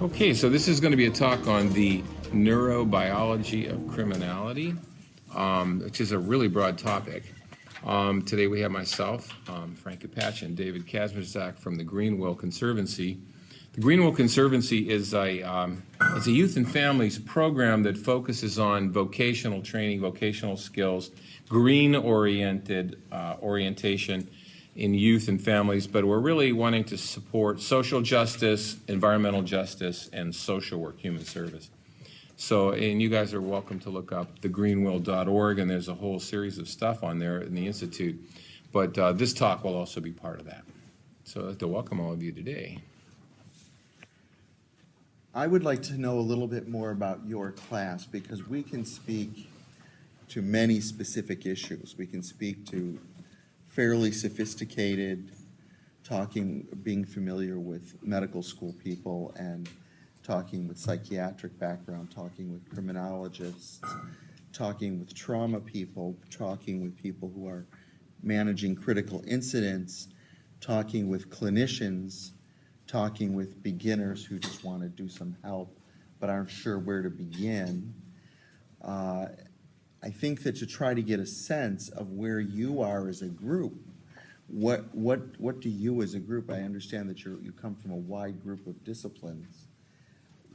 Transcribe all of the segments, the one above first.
Okay, so this is going to be a talk on the neurobiology of criminality, which is a really broad topic. Today we have myself, Frank Apache, and David Kazmierzak from the Greenwell Conservancy. The Greenwell Conservancy is a youth and families program that focuses on vocational training, vocational skills, green-oriented orientation in youth and families, but we're really wanting to support social justice, environmental justice, and social work, human service. So, and you guys are welcome to look up thegreenwell.org, and there's a whole series of stuff on there in the Institute. But this talk will also be part of that. So I'd like to welcome all of you today. I would like to know a little bit more about your class, because we can speak to many specific issues. We can speak to fairly sophisticated, being familiar with medical school people and talking with psychiatric background, talking with criminologists, talking with trauma people, talking with people who are managing critical incidents, talking with clinicians, talking with beginners who just want to do some help but aren't sure where to begin. I think that to try to get a sense of where you are as a group, what do you as a group, I understand that you come from a wide group of disciplines.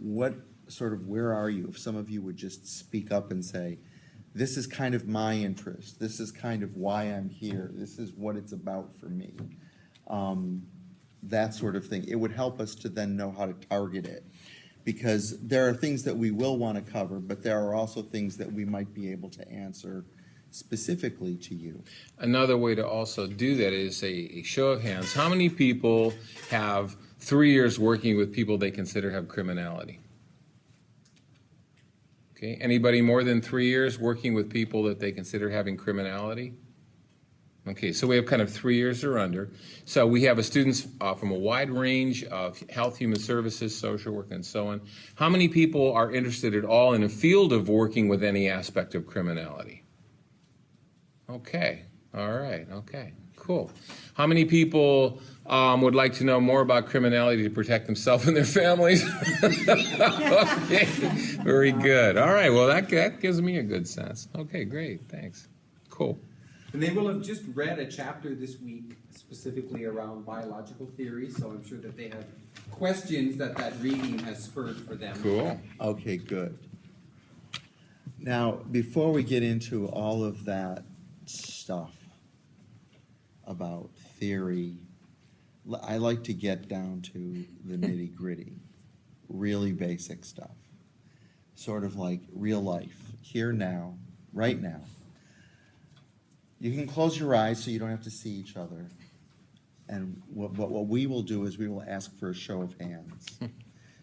Where are you? If some of you would just speak up and say, this is kind of my interest, this is kind of why I'm here, this is what it's about for me, that sort of thing. It would help us to then know how to target it. Because there are things that we will want to cover, but there are also things that we might be able to answer specifically to you. Another way to also do that is a show of hands. How many people have 3 years working with people they consider have criminality? Okay, anybody more than 3 years working with people that they consider having criminality? Okay, so we have kind of 3 years or under. So we have students from a wide range of health, human services, social work, and so on. How many people are interested at all in a field of working with any aspect of criminality? Okay, all right, okay, cool. How many people would like to know more about criminality to protect themselves and their families? Okay, very good. All right, well, that gives me a good sense. Okay, great, thanks. Cool. And they will have just read a chapter this week specifically around biological theory, so I'm sure that they have questions that reading has spurred for them. Cool. Okay, good. Now, before we get into all of that stuff about theory, I like to get down to the nitty-gritty, really basic stuff, sort of like real life, here now, right now. You can close your eyes so you don't have to see each other. And what we will do is we will ask for a show of hands.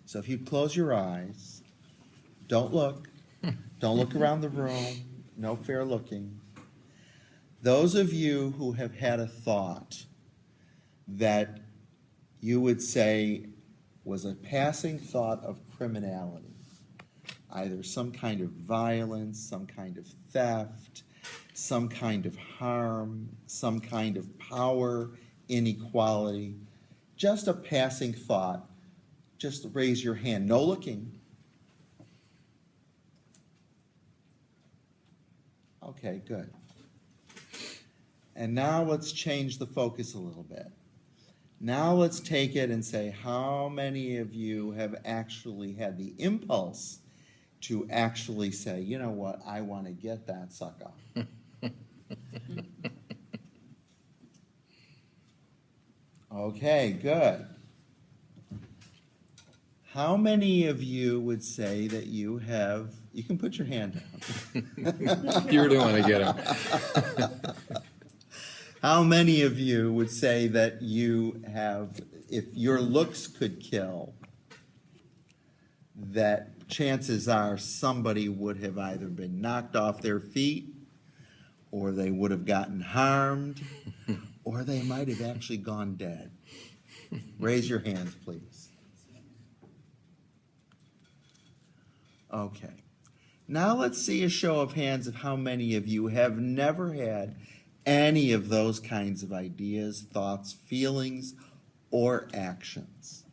So if you close your eyes, don't look. Don't look around the room. No fair looking. Those of you who have had a thought that you would say was a passing thought of criminality, either some kind of violence, some kind of theft, some kind of harm, some kind of power inequality, just a passing thought, just raise your hand. No looking. Okay, good. And now let's change the focus a little bit. Now let's take it and say, how many of you have actually had the impulse to actually say, you know what, I want to get that sucker? Okay, good. How many of you would say that you can put your hand down. You really want to get him. How many of you would say that you have, if your looks could kill, that chances are somebody would have either been knocked off their feet, or they would have gotten harmed, or they might have actually gone dead? Raise your hands, please. Okay. Now let's see a show of hands of how many of you have never had any of those kinds of ideas, thoughts, feelings, or actions.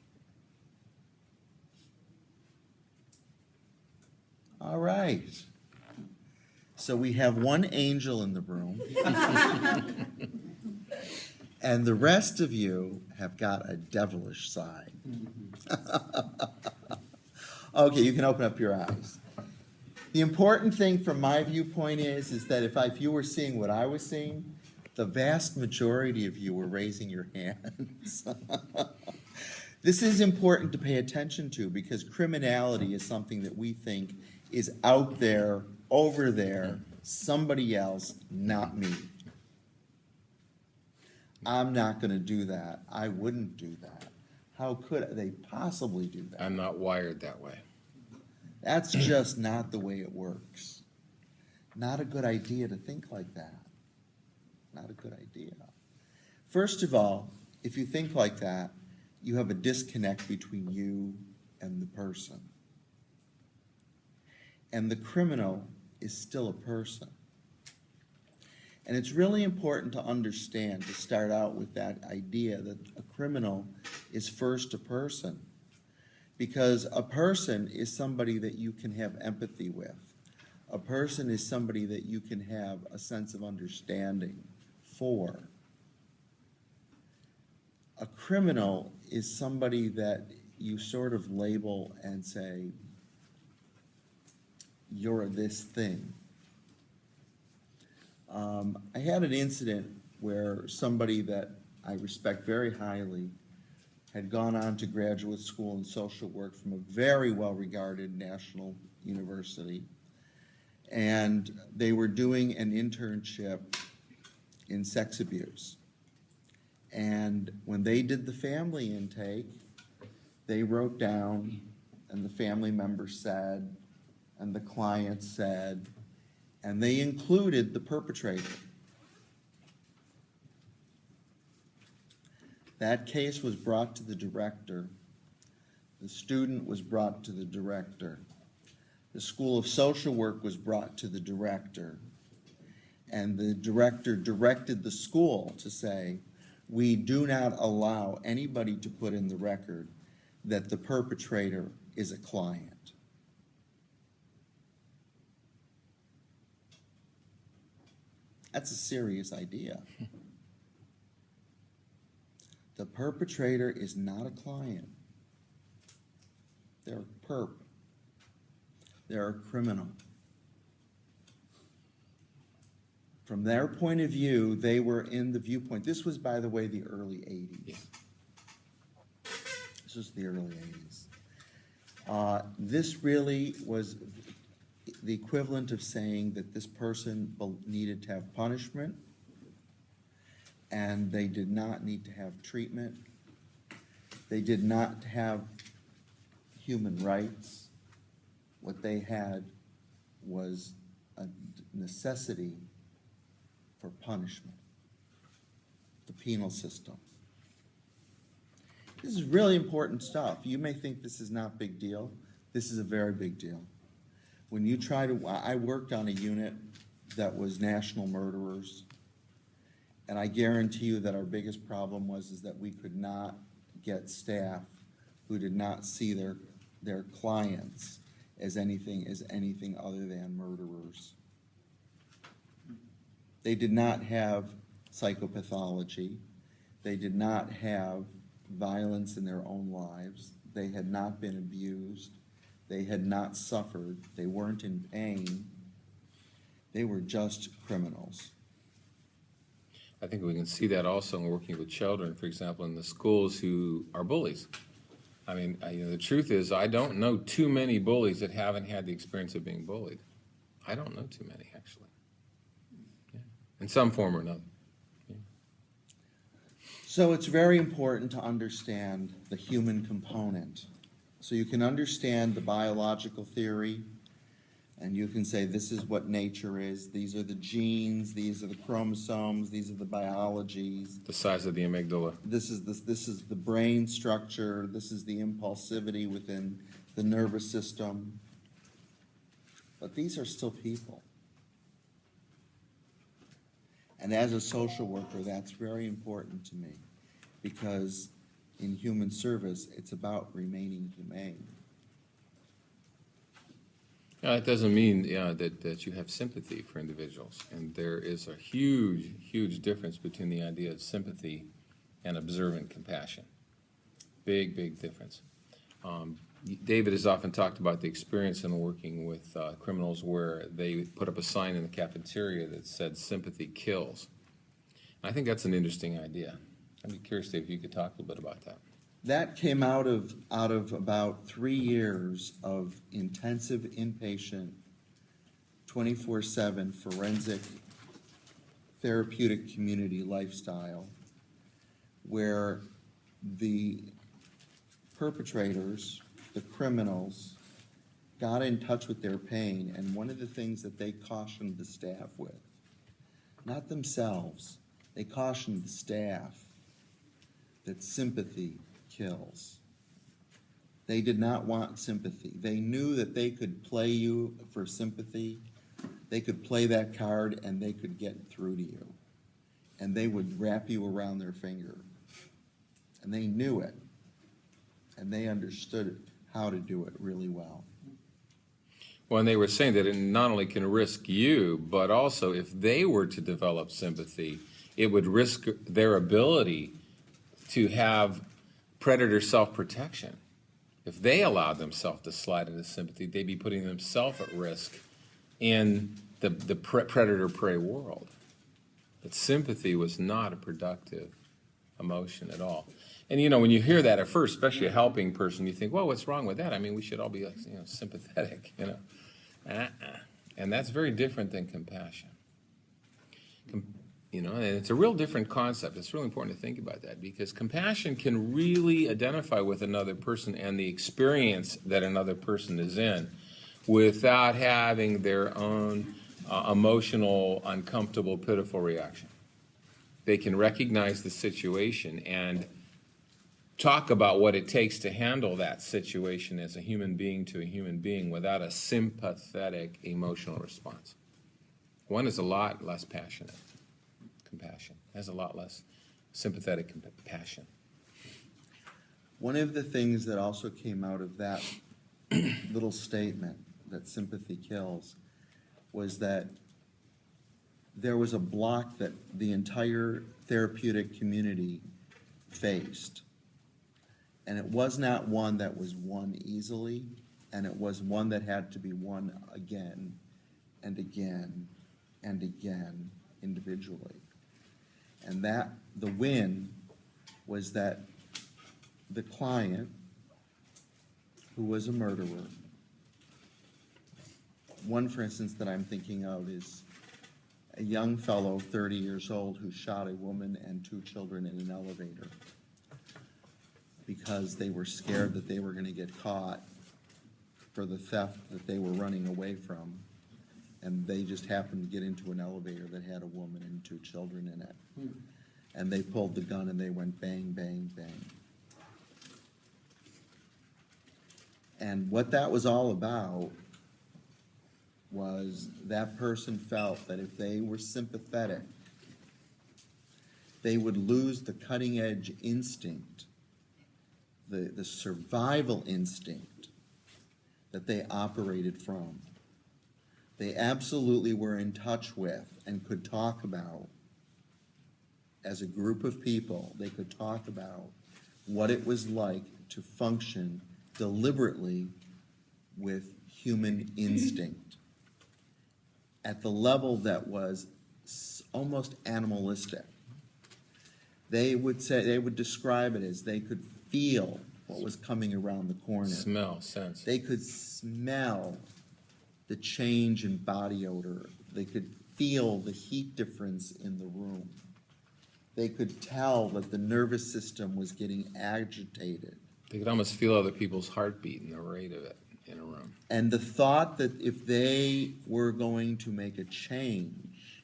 All right. So we have one angel in the room. And the rest of you have got a devilish side. Okay, you can open up your eyes. The important thing from my viewpoint is that if you were seeing what I was seeing, the vast majority of you were raising your hands. This is important to pay attention to because criminality is something that we think is out there, over there, somebody else, not me. I'm not going to do that. I wouldn't do that. How could they possibly do that? I'm not wired that way. That's just not the way it works. Not a good idea to think like that. Not a good idea. First of all, if you think like that, you have a disconnect between you and the person. And the criminal is still a person. And it's really important to understand, to start out with that idea that a criminal is first a person. Because a person is somebody that you can have empathy with. A person is somebody that you can have a sense of understanding for. A criminal is somebody that you sort of label and say, you're this thing. I had an incident where somebody that I respect very highly had gone on to graduate school in social work from a very well-regarded national university. And they were doing an internship in sex abuse. And when they did the family intake, they wrote down, and the family member said, and the client said, and they included the perpetrator. That case was brought to the director. The student was brought to the director. The School of Social Work was brought to the director. And the director directed the school to say, we do not allow anybody to put in the record that the perpetrator is a client. That's a serious idea. The perpetrator is not a client. They're a perp. They're a criminal. From their point of view, they were in the viewpoint. This was, by the way, the early 80s. Yeah. This was the early 80s. This really was the equivalent of saying that this person needed to have punishment and they did not need to have treatment. They did not have human rights. What they had was a necessity for punishment, the penal system. This is really important stuff. You may think this is not a big deal. This is a very big deal. When you try to, I worked on a unit that was national murderers, and I guarantee you that our biggest problem is that we could not get staff who did not see their clients as anything other than murderers. They did not have psychopathology. They did not have violence in their own lives. They had not been abused. They had not suffered. They weren't in pain. They were just criminals. I think we can see that also in working with children, for example, in the schools who are bullies. I mean, the truth is, I don't know too many bullies that haven't had the experience of being bullied. I don't know too many, actually. Yeah. In some form or another. Yeah. So it's very important to understand the human component. So you can understand the biological theory, and you can say this is what nature is. These are the genes, these are the chromosomes, these are the biologies. The size of the amygdala. This is the brain structure, this is the impulsivity within the nervous system. But these are still people. And as a social worker, that's very important to me, because in human service, it's about remaining humane. It doesn't mean that you have sympathy for individuals. And there is a huge, huge difference between the idea of sympathy and observant compassion. Big, big difference. David has often talked about the experience in working with criminals where they put up a sign in the cafeteria that said, "Sympathy kills." I think that's an interesting idea. I'd be curious, Dave, if you could talk a little bit about that. That came out of about 3 years of intensive inpatient, 24/7 forensic therapeutic community lifestyle, where the perpetrators, the criminals, got in touch with their pain, and one of the things that they cautioned the staff with, not themselves, they cautioned the staff that sympathy kills. They did not want sympathy. They knew that they could play you for sympathy. They could play that card and they could get through to you. And they would wrap you around their finger. And they knew it. And they understood how to do it really well. Well, and they were saying that it not only can risk you, but also if they were to develop sympathy, it would risk their ability to have predator self-protection. If they allowed themselves to slide into sympathy, they'd be putting themselves at risk in the predator-prey world. But sympathy was not a productive emotion at all. And you know, when you hear that at first, especially a helping person, you think, well, what's wrong with that? I mean, we should all be, sympathetic, And that's very different than compassion. And it's a real different concept. It's really important to think about that, because compassion can really identify with another person and the experience that another person is in without having their own emotional, uncomfortable, pitiful reaction. They can recognize the situation and talk about what it takes to handle that situation as a human being to a human being without a sympathetic emotional response. One is a lot less passionate. Compassion has a lot less sympathetic compassion. One of the things that also came out of that little statement, that sympathy kills, was that there was a block that the entire therapeutic community faced. And it was not one that was won easily, and it was one that had to be won again and again and again individually. And that the win was that the client, who was a murderer, one, for instance, that I'm thinking of is a young fellow, 30 years old, who shot a woman and 2 children in an elevator because they were scared that they were going to get caught for the theft that they were running away from. And they just happened to get into an elevator that had a woman and 2 children in it. And they pulled the gun and they went bang, bang, bang. And what that was all about was that person felt that if they were sympathetic, they would lose the cutting edge instinct, the survival instinct that they operated from. They absolutely were in touch with and could talk about, as a group of people, they could talk about what it was like to function deliberately with human instinct at the level that was almost animalistic. They would describe it as they could feel what was coming around the corner. Smell, sense. They could smell the change in body odor. They could feel the heat difference in the room. They could tell that the nervous system was getting agitated. They could almost feel other people's heartbeat and the rate of it in a room. And the thought that if they were going to make a change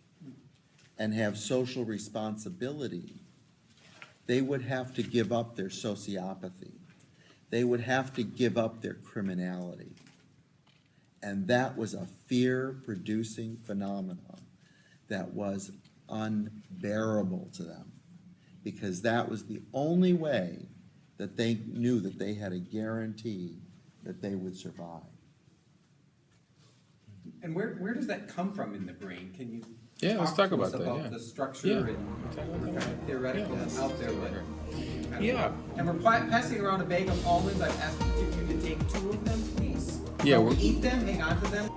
and have social responsibility, they would have to give up their sociopathy. They would have to give up their criminality. And that was a fear-producing phenomenon that was unbearable to them, because that was the only way that they knew that they had a guarantee that they would survive. And where does that come from in the brain? Can you Yeah, let's talk to us about that, yeah. the structure Yeah. and Talk about we're that. kind of theoretical Yeah. out there, but kind of- Yeah. And we're passing around a bag of almonds. I've asked if you could take 2 of them, please. Yeah, Don't we're- eat them, hang on to them.